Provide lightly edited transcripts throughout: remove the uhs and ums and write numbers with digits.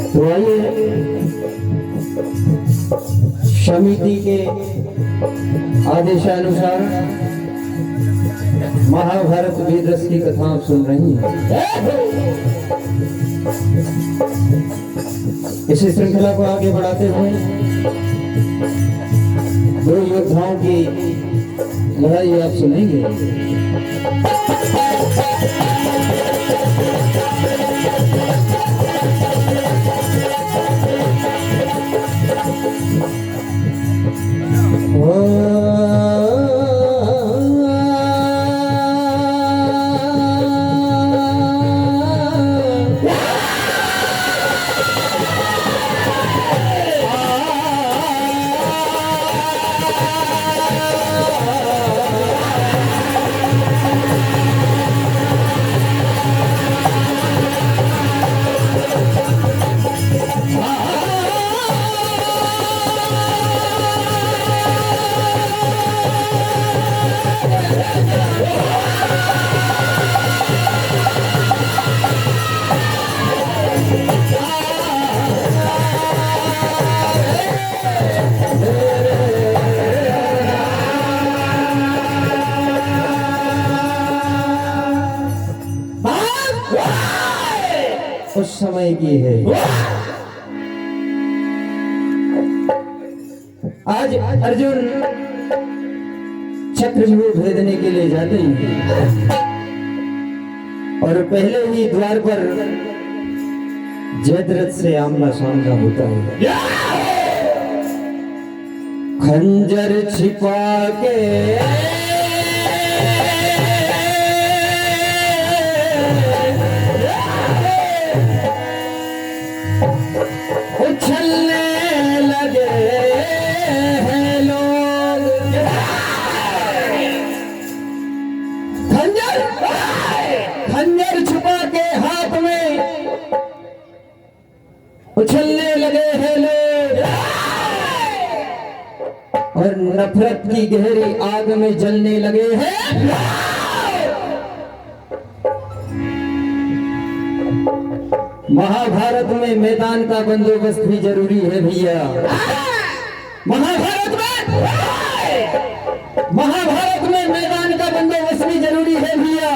तो आइए समिति के आदेशानुसार महाभारत वेद रस की कथा आप सुन रही हैं। इस श्रृंखला को आगे बढ़ाते हुए दो योद्धाओं की लड़ाई आप सुनेंगे। उस समय की है। आज अर्जुन चक्रव्यूह भेदने के लिए जाते हैं और पहले ही द्वार पर जयद्रथ से आमना सामना होता है। खंजर छिपा के उछलने लगे हैं लोग। खंजर छुपा के हाथ में उछलने लगे हैं लोग और नफरत की गहरी आग में जलने लगे हैं। महाभारत में मैदान का बंदोबस्त भी जरूरी है भैया। महाभारत में मैदान का बंदोबस्त भी जरूरी है भैया,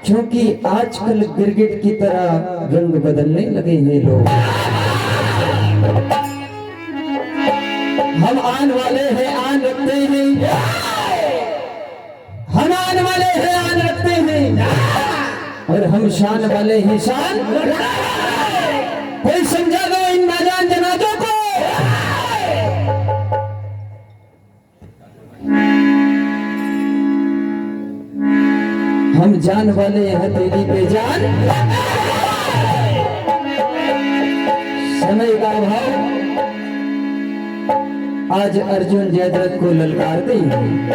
क्योंकि आजकल क्रिकेट की तरह रंग बदलने लगे हैं लोग। हम आन वाले हैं, आन रखते हैं। हम आन वाले हैं, आन रखते हैं और हम शान वाले ही शान। कोई समझा दो इन नाजान जनाजों को। हम जान वाले हथेली पे जान। समय का अभाव, आज अर्जुन जयद्रथ को ललकारते हैं।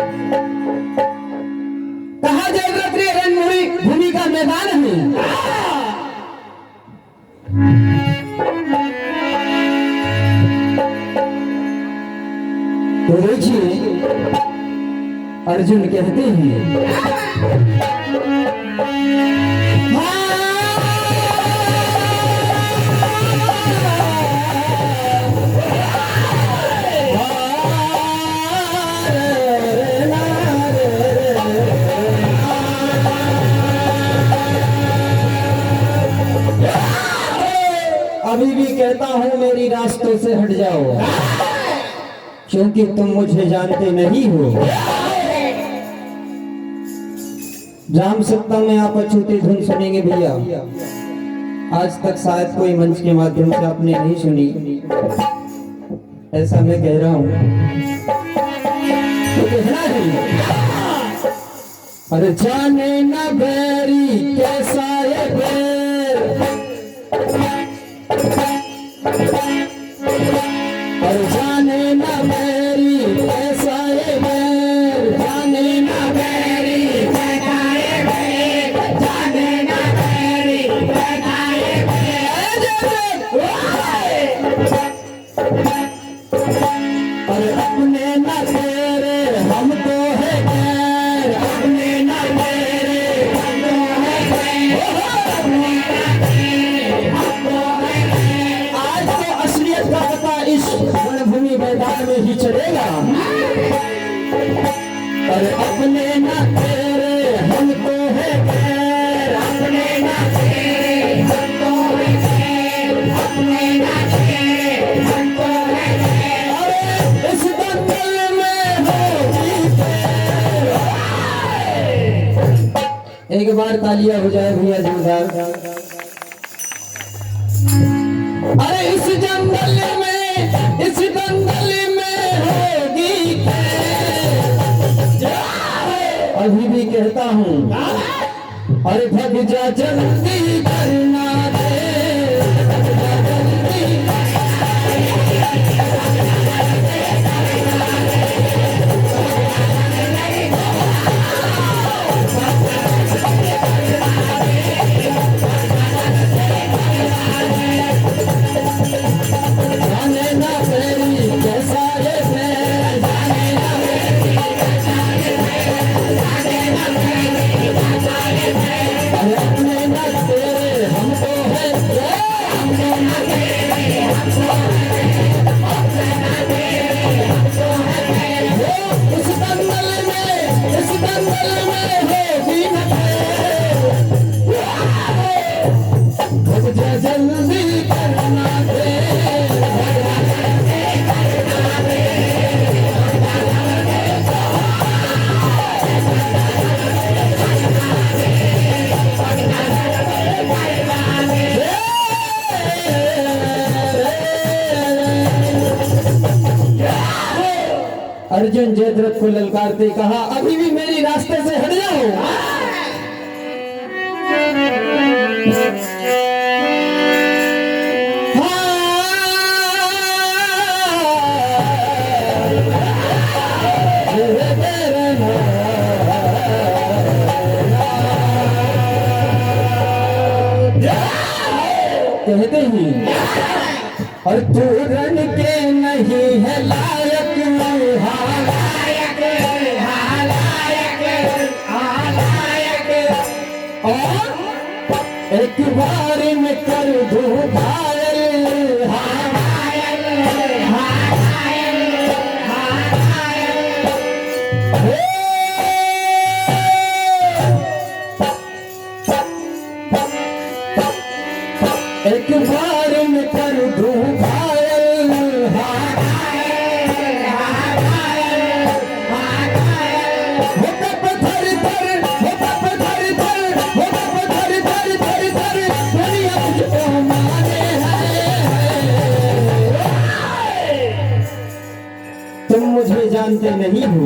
कहा जयद्रथ रे रणभूमि का मैदान है। लीजिए, अर्जुन कहते हैं अभी भी कहता हूँ मेरी रास्तों से हट जाओ, क्योंकि तुम मुझे जानते नहीं हो। जाम सकता में आप अछूती धुन सुनेंगे भैया, आज तक शायद कोई मंच के माध्यम से आपने नहीं सुनी, ऐसा मैं कह रहा हूँ। तो कहना नहीं, अरे जाने ना बैरी कैसा ये बैर, और जाने ना बैरी कैसा ये बैर, जाने ना बैरी कैसा ये बैर, जाने ना बैरी कैसा ये बैर, और अपने ना तेरे हम तो है गैर, अपने ना तेरे हम तो है गैर, अपने ना तेरे हम तो है गैर। आज तो असलियत का पता इस रणभूमि मैदान में ही चलेगा, पर अपने ना तेरे हम तो है गैर, अपने ना तेरे हम तो है गैर, अपने ना तेरे हम तो है गैर। अरे इस दंगल में होगी फेर। एक बार तालियां हो जाए भैया जोरदार। अरे इस जंगल में, इस दंगल में होगी खेल। अभी भी कहता हूँ, अरे भग जा जल्दी करना दे, भग जा जल्दी जाने ना बैरी कैसा ये बैर, जाने ना बैरी कैसा ये बैर, जाने ना बैरी कैसा ये बैर, अरे अपने ना तेरे हम तो है गैर, अपने ना तेरे हम तो है गैर, अपने ना तेरे हम तो है गैर। हो इस दंगल में, इस दंगल में होगी न खेल, भग जा जल्दी करना दे। अर्जुन जयद्रथ को ललकारते कहा, अभी भी मेरी रास्ते से हट जाओ। कहते हैं, और तू रन के नहीं है लायक, और एक बार में कर दूं घायल, एक बार में कर दूं घायल, होता पत्थर धर, होता पत्थर धर, होता पत्थर धर धर धर, दुनिया मुझको माने है। तुम मुझे जानते नहीं हो,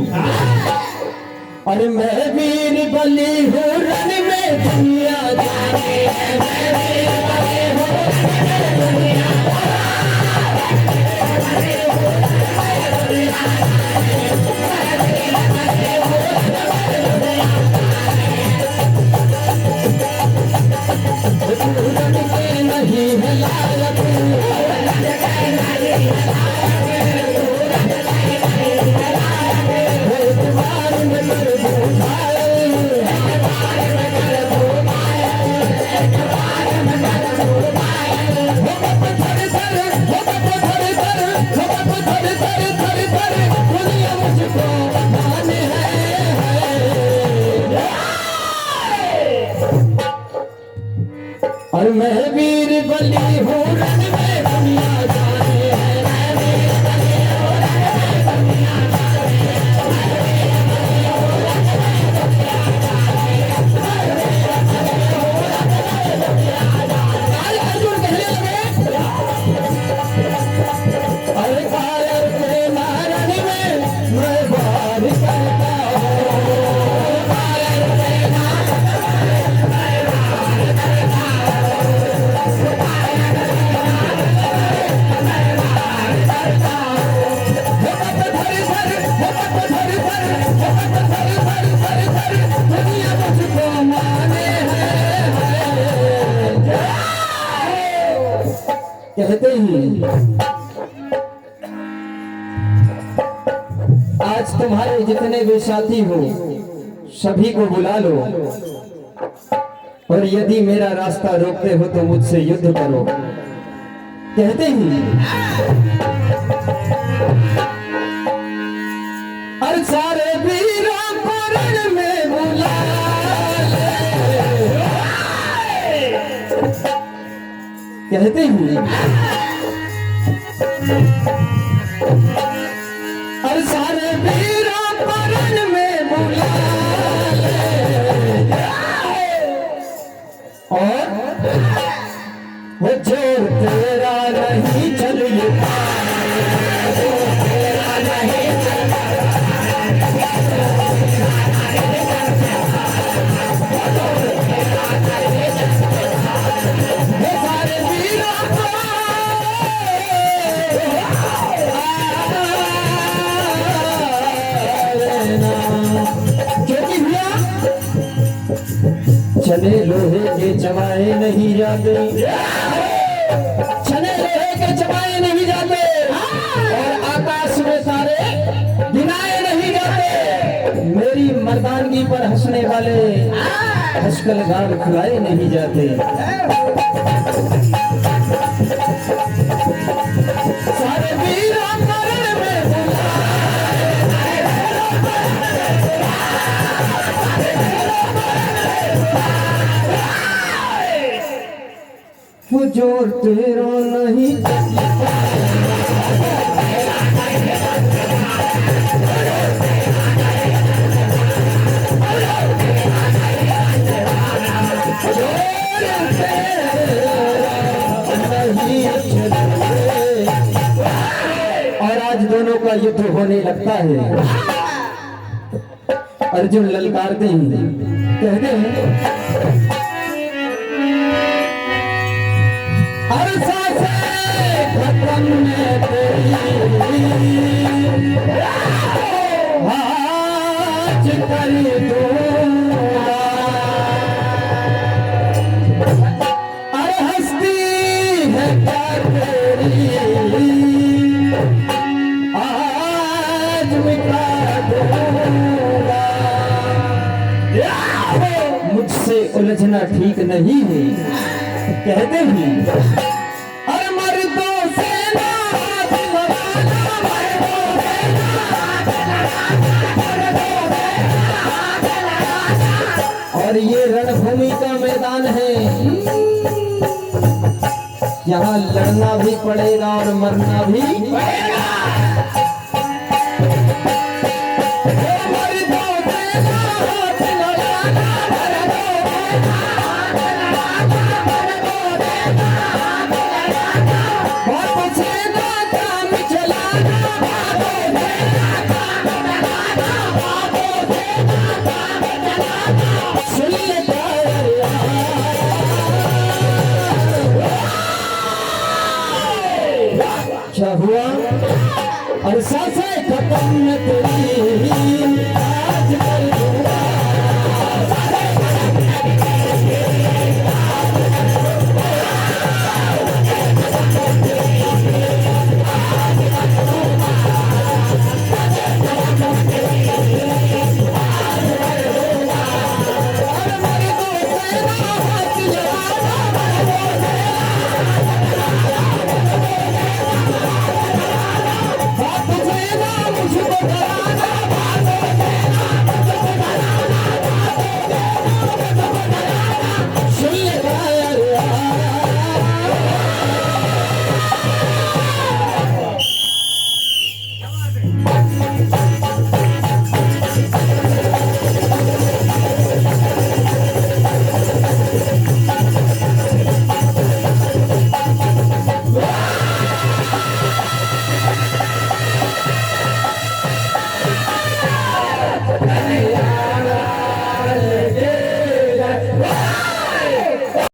अरे मैं वीर बली हूँ रण में, दुनिया जाने है, मैं वीर बली हूँ दुनिया नहीं है लायक, बली हूँ रण में दुनिया जाने है। अर्जुन कहने लगे अरे कायर के नारण में मैं बार करता दुनिया मुझको माने कहते ही आज तुम्हारे जितने भी साथी हो सभी को बुला लो और यदि मेरा रास्ता रोकते हो तो मुझसे युद्ध करो। कहते ही और सारे वीरों को रण में बुला कहते ही और सारे वीरों को रण में बुला और वो जोर तेरा नहीं चलिए तेरा नहीं सारे वीरों को क्योंकि भैया चने लोहे के चबाए नहीं जाते, चने लोहे के चबाए नहीं जाते और आकाश में तारे गिनाए नहीं जाते। मेरी मर्दानगी पर हंसने वाले हंसकर गाल खुलाए नहीं जाते। सारे वीरों को रण में वो जोर तेरा नहीं और आज दोनों का युद्ध होने लगता है। अर्जुन ललकारते हैं, कहते हैं हर सांसें खत्म में तेरी आज कर दूंगा। अरे हस्ती है क्या तेरी आज मिटा दूंगा। मुझसे उलझना ठीक नहीं है। कहते हैं अरे मर्दों से ना हाथ लगाना, मर्दों से ना हाथ लगाना। और ये रणभूमि का मैदान है, यहाँ लड़ना भी पड़ेगा और मरना भी पड़ेगा। क्या हुआ? और सांसें खत्म न तेरी